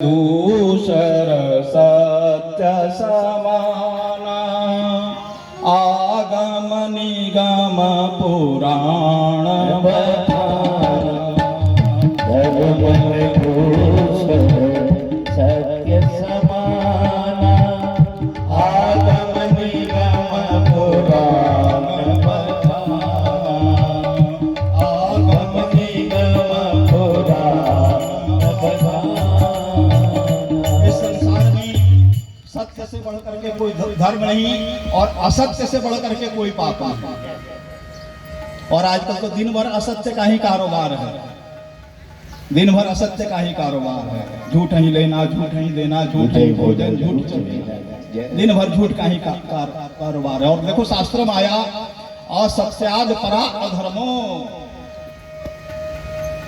दूसर सत्य समाना आगम निगम पुराण बखाना धर्म दूसर सत्य समाना आगम निगम पुराण बखाना आगम निगम पुराण बखाना। इस संसार में सत्य से बढ़ करके कोई धर्म नहीं और असत्य से बढ़ करके कोई पाप नहीं। और आजकल तो दिन भर असत्य का ही कारोबार है, दिन भर असत्य का ही कारोबार है। झूठ ही लेना, झूठ ही देना, झूठ ही भोजन, झूठ दिन भर झूठ का ही कारोबार है। और देखो शास्त्र में आया असत्याद परा अधर्मो,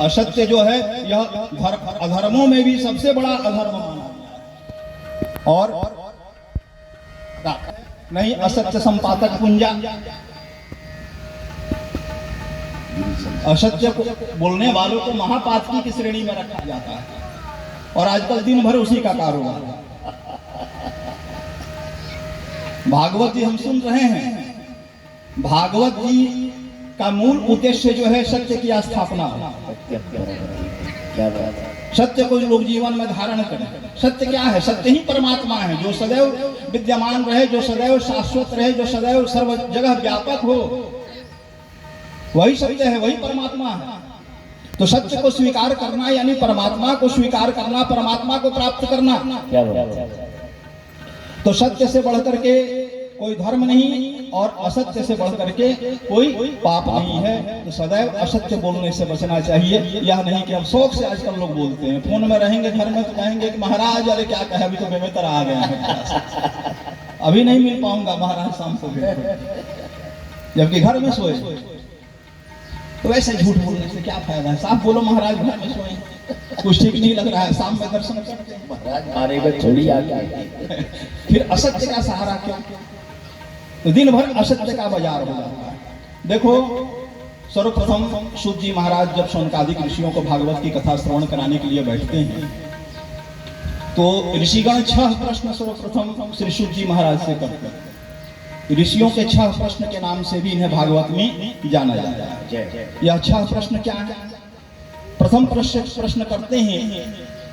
असत्य जो है यह अधर्मों में भी सबसे बड़ा अधर्म माना गया। और नहीं असत्य संपादक पुंजा, असत्य को बोलने वालों को महापातकी की श्रेणी में रखा जाता है। और आजकल दिन भर उसी का कारोबार है। भागवत जी हम सुन रहे हैं, भागवत जी का मूल उद्देश्य जो है सत्य की स्थापना, सत्य को लोग जीवन में धारण करें। सत्य क्या है? सत्य ही परमात्मा है, जो सदैव विद्यमान रहे, जो सदैव शाश्वत रहे, जो सदैव सर्व जगह व्यापक हो, वही सत्य है, वही परमात्मा है। तो सत्य को स्वीकार करना यानी परमात्मा को स्वीकार करना, परमात्मा को प्राप्त करना। तो सत्य से बढ़कर के कोई धर्म नहीं और असत्य से बढ़ करके कोई पाप नहीं है। तो सदैव असत्य बोलने से बचना चाहिए। यह नहीं कि अब शौक से आजकल लोग बोलते हैं, फोन में रहेंगे घर में तो कहेंगे कि महाराज अरे क्या कहे, अभी तो बेमेतर आ गए हैं, अभी नहीं मिल पाऊंगा महाराज शाम को, जबकि घर में सोए। तो वैसे झूठ बोलने से क्या फायदा है? साफ बोलो महाराज घर में सोए, कुछ ठीक नहीं लग रहा है, शाम में दर्शन करते हैं महाराज मारेगा छोड़ी आ गई। फिर असत्य का सहारा क्यों? तो दिन भर असत्य का बाजार हो जाता है। देखो सर्वप्रथम सूत जी महाराज जब शौनकादिक ऋषियों को भागवत की कथा श्रवण कराने के लिए बैठते हैं तो ऋषिगण 6 प्रश्न सर्वप्रथम श्री सूत जी महाराज से करते हैं। ऋषियों के 6 प्रश्न के नाम से भी इन्हें भागवत में जाना जाता है। यह 6 प्रश्न क्या है? प्रथम प्रश्न करते हैं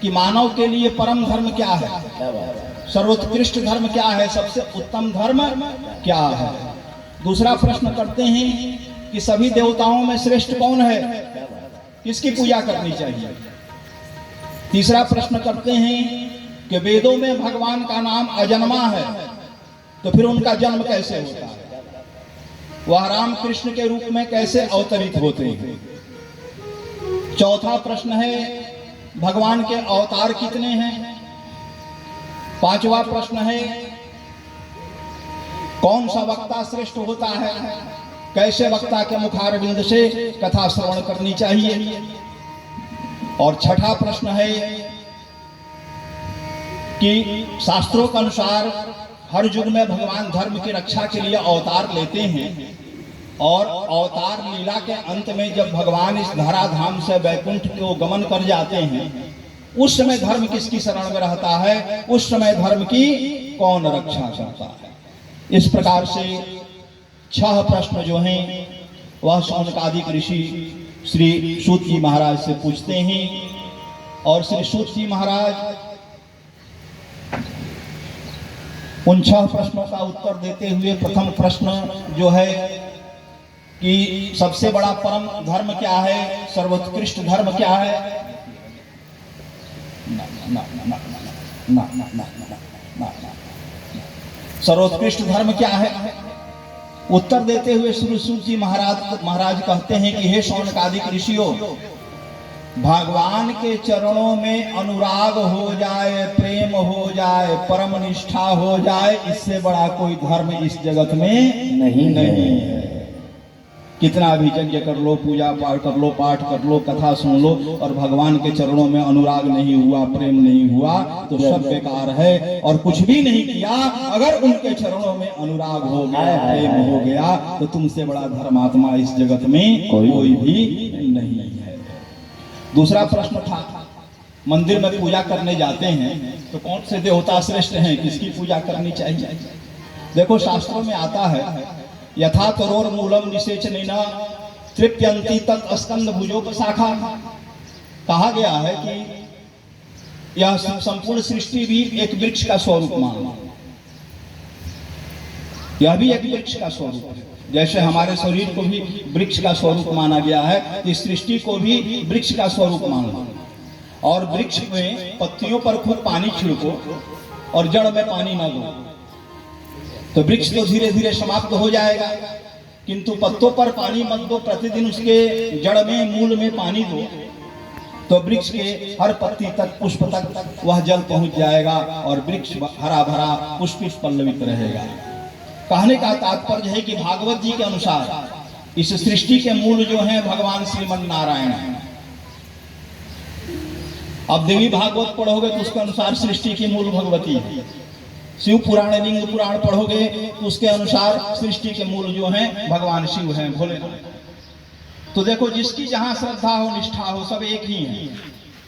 कि मानव के लिए परम धर्म क्या है, सर्वोत्कृष्ट धर्म क्या है, सबसे उत्तम धर्म क्या है। दूसरा प्रश्न करते हैं कि सभी देवताओं में श्रेष्ठ कौन है, किसकी पूजा करनी चाहिए। तीसरा प्रश्न करते हैं कि वेदों में भगवान का नाम अजन्मा है, तो फिर उनका जन्म कैसे होता है, वह राम कृष्ण के रूप में कैसे अवतरित होते हैं। चौथा प्रश्न है भगवान के अवतार कितने हैं। पांचवा प्रश्न है कौन सा वक्ता श्रेष्ठ होता है, कैसे वक्ता के मुखारविंद से कथा श्रवण करनी चाहिए। और छठा प्रश्न है कि शास्त्रों के अनुसार हर युग में भगवान धर्म की रक्षा के लिए अवतार लेते हैं और अवतार लीला के अंत में जब भगवान इस धराधाम से वैकुंठ को गमन कर जाते हैं उस समय धर्म किसकी शरण में रहता है, उस समय धर्म की कौन रक्षा करता है। इस प्रकार से 6 प्रश्न जो हैं वह शौनकादिक ऋषि श्री सूत जी महाराज से पूछते हैं। और श्री सूत जी महाराज उन 6 प्रश्नों का उत्तर देते हुए प्रथम प्रश्न जो है कि सबसे बड़ा परम धर्म क्या है, सर्वोत्कृष्ट धर्म क्या है, सर्वोत्कृष्ट धर्म क्या है। उत्तर देते हुए श्री सूत जी महाराज कहते हैं कि हे शौनकादिक ऋषियों, भगवान के चरणों में अनुराग हो जाए, प्रेम हो जाए, परम निष्ठा हो जाए, इससे बड़ा कोई धर्म इस जगत में नहीं है। कितना भी यज्ञ कर लो, पूजा पाठ कर लो, पाठ कर लो, कथा सुन लो और भगवान के चरणों में अनुराग नहीं हुआ, प्रेम नहीं हुआ तो सब बेकार है। और कुछ भी नहीं किया, अगर उनके चरणों में अनुराग हो गया, प्रेम हो गया तो तुमसे बड़ा धर्मात्मा इस जगत में कोई भी नहीं है। दूसरा प्रश्न था मंदिर में पूजा करने जाते हैं तो कौन से देवता श्रेष्ठ हैं, किसकी पूजा करनी चाहिए? देखो शास्त्रों में आता है, यथा तरोर मूलम निषेचनेना तृप्यंती तत् स्कंद भुजो शाखा। कहा गया है कि यह संपूर्ण सृष्टि भी एक वृक्ष का स्वरूप मानो, यह भी एक वृक्ष का स्वरूप है। जैसे हमारे शरीर को भी वृक्ष का स्वरूप माना गया है, इस सृष्टि को भी वृक्ष का स्वरूप मानो। और वृक्ष में पत्तियों पर खूब पानी छिड़को और जड़ में पानी न दो तो वृक्ष तो धीरे धीरे समाप्त हो जाएगा, किंतु पत्तों पर पानी मत दो, प्रतिदिन उसके जड़ में मूल में पानी दो तो वृक्ष के हर पत्ती तक पुष्प तक वह जल पहुंच जाएगा और वृक्ष हरा भरा पुष्पित पल्लवित रहेगा। कहने का तात्पर्य है कि भागवत जी के अनुसार इस सृष्टि के मूल जो है भगवान श्रीमन नारायण है। अब देवी भागवत पढ़ोगे तो उसके अनुसार सृष्टि की मूल भगवती है। शिव पुराण लिंग पुराण पढ़ोगे तो उसके अनुसार सृष्टि के मूल जो हैं भगवान शिव हैं, भोलेनाथ। तो देखो जिसकी जहां श्रद्धा हो निष्ठा हो सब एक ही है,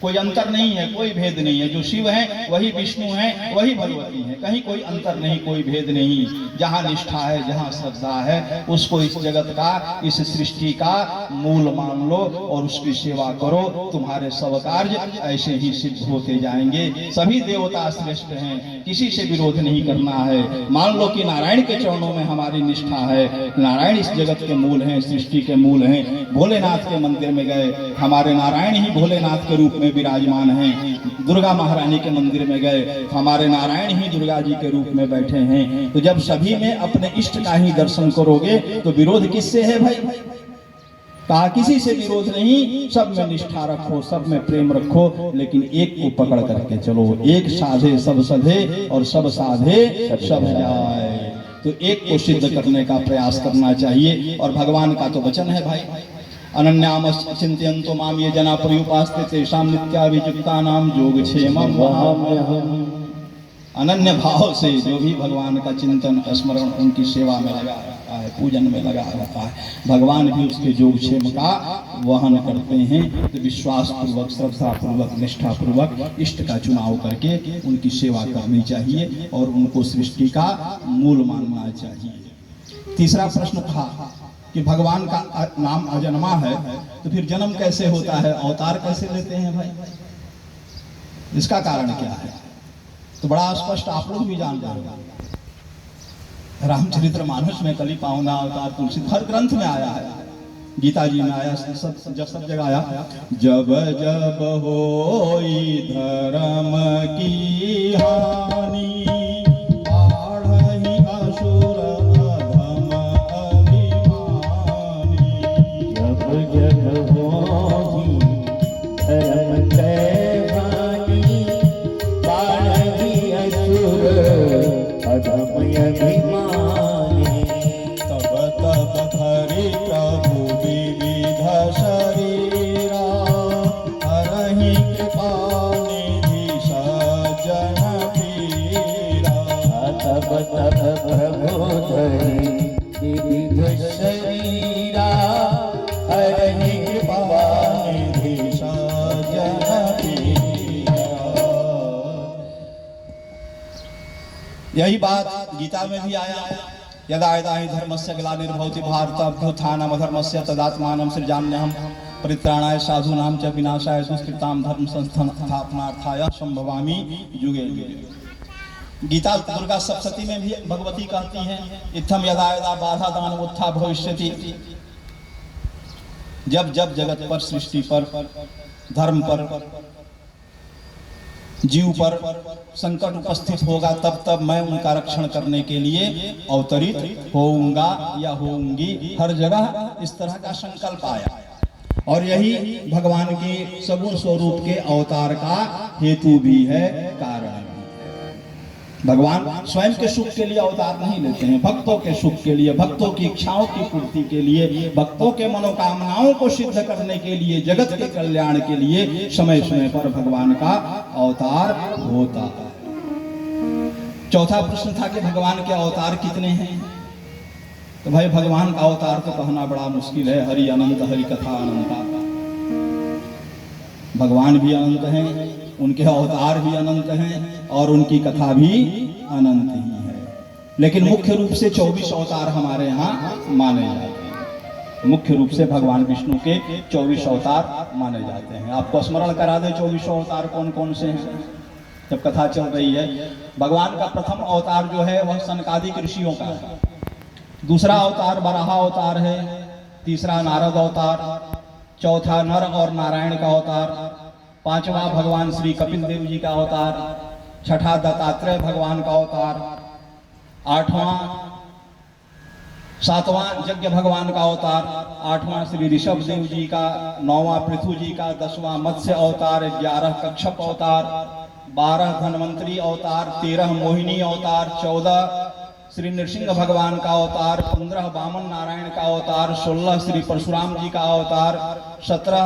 कोई अंतर नहीं है, कोई भेद नहीं है। जो शिव है वही विष्णु है, वही भगवती है, कहीं कोई अंतर नहीं, कोई भेद नहीं। जहाँ निष्ठा है, जहाँ श्रद्धा है, उसको इस जगत का, इस सृष्टि का मूल मान लो और उसकी सेवा करो। तुम्हारे सब कार्य ऐसे ही सिद्ध होते जाएंगे। सभी देवता श्रेष्ठ हैं, किसी से विरोध नहीं करना है। मान लो कि नारायण के चरणों में हमारी निष्ठा है, नारायण इस जगत के मूल हैं, सृष्टि के मूल हैं। भोलेनाथ के मंदिर में गए, हमारे नारायण ही भोलेनाथ के रूप में विराजमान हैं। दुर्गा महारानी के मंदिर में गए, हमारे नारायण ही दुर्गा जी के रूप में बैठे हैं। तो जब सभी में अपने इष्ट का ही दर्शन करोगे तो विरोध किससे है भाई? कहा किसी से विरोध नहीं, सब में निष्ठा रखो, सब में प्रेम रखो, लेकिन एक को पकड़ करके चलो। एक साधे सब सधे और सब साधे सब जाए। तो एक को सिद्ध करने का प्रयास करना चाहिए। और भगवान का तो वचन है भाई, अनन्याम चिंतयन्तो माम ये जना पर्युपास्ते तेषां नित्याभियुक्तानां योगक्षेमं वहाम्यहम्। अनन्य भाव से जो भी भगवान का चिंतन स्मरण उनकी सेवा में लगा रहता है, पूजन में लगा रहता है, भगवान भी उसके योगक्षेम का वहन करते हैं। तो विश्वास पूर्वक, श्रद्धा पूर्वक, निष्ठा पूर्वक इष्ट का चुनाव करके उनकी सेवा करनी चाहिए और उनको सृष्टि का मूल मानना चाहिए। तीसरा प्रश्न था कि भगवान का नाम अजन्मा है तो फिर जन्म कैसे होता है, अवतार कैसे लेते हैं भाई? इसका कारण क्या है? तो बड़ा स्पष्ट आप लोग भी जान रहे हैं। रामचरित्र मानस में कली पावना अवतार तुलसी हर ग्रंथ में आया है, गीता जी में आया, सब जगह आया। जब जब होई धर्म की हानि आढ़हि असुर अधम अभिमानी। जब जब होई धर्म की हानि आढ़हि असुर अधम अभिमानी। तब तब धरि प्रभु विविध शरीरा हरहि कृपा निधि सज्जन पीरा। तब तब प्रभु धरि विविध शरीरा हरहि कृपा निधि सज्जन पीरा। यही बात गीता में भी आया, यदा यदा हि धर्मस्य ग्लानिर्भवति भारत अभ्युत्थानम् अधर्मस्य तदात्मानं सृजाम्यहम् परित्राणाय साधूनां च विनाशाय दुष्कृतां धर्म संस्थापनार्थाय संभवामि युगे युगे। गीता दुर्गा सप्तशती में भी भगवती कहती हैं, इत्थम यदा यदा बाधा दान उत्था भविष्यति। जब जब जगत पर, सृष्टि पर, धर्म पर, जीव पर संकट उपस्थित होगा, तब तब मैं उनका रक्षण करने के लिए अवतरित होऊंगा या होऊंगी। हर जगह इस तरह का संकल्प आया और यही भगवान के सगुण स्वरूप के अवतार का हेतु भी है, कारण भी है। भगवान स्वयं के सुख के लिए अवतार नहीं लेते हैं, भक्तों के सुख के लिए, भक्तों की इच्छाओं की पूर्ति के लिए, भक्तों के मनोकामनाओं को सिद्ध करने के लिए, जगत के कल्याण के लिए समय समय पर भगवान का अवतार होता है। चौथा प्रश्न था कि भगवान के अवतार कितने हैं? तो भाई भगवान का अवतार तो कहना बड़ा मुश्किल है। हरि अनंत, हरि कथा अनंता। भगवान भी अनंत हैं, उनके अवतार भी अनंत हैं और उनकी कथा भी अनंत ही है। लेकिन मुख्य रूप से 24 अवतार हमारे यहाँ माने जाते हैं। मुख्य रूप से भगवान विष्णु के 24 अवतार माने जाते हैं। आपको स्मरण करा दें 24 अवतार कौन कौन से हैं, जब कथा चल रही है। भगवान का प्रथम अवतार जो है वह सनकादिक ऋषियों का है। दूसरा अवतार वराह अवतार है। तीसरा नारद अवतार। चौथा नर और नारायण का अवतार। पांचवा भगवान श्री कपिल देव जी का अवतार। छठा दत्तात्रेय भगवान का अवतार। आठवां सातवां यज्ञ भगवान का अवतार। आठवां श्री ऋषभ देव जी का। नौवां पृथु जी का। 10वां मत्स्य अवतार। 11 कच्छप अवतार। 12 धन्वंतरी अवतार। 13 मोहिनी अवतार। 14 श्री नृसिंह भगवान का अवतार। 15 वामन नारायण का अवतार। 16 श्री परशुराम जी का अवतार। 17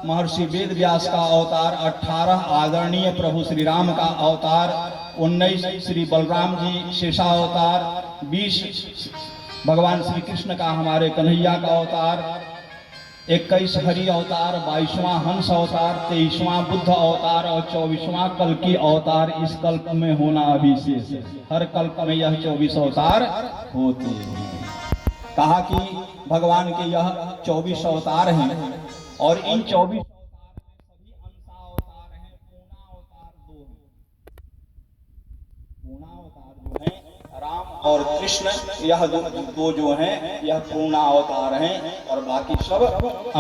महर्षि वेद व्यास का अवतार। 18 आदरणीय प्रभु श्री राम का अवतार। 19 श्री बलराम जी शेषावतार। 20 भगवान श्री कृष्ण का हमारे कन्हैया का अवतार। 21 हरि अवतार। 22वां हंस अवतार। 23वां बुद्ध अवतार और 24वां कल्कि अवतार इस कल्प में होना अभिशेष है। हर कल्प में यह 24 अवतार होते हैं। कहा कि भगवान के यह 24 अवतार हैं और इन 24 सभी अंशा अवतार हैं। पूर्णा अवतार जो है राम और कृष्ण, यह दो जो हैं यह पूर्णा अवतार हैं और बाकी सब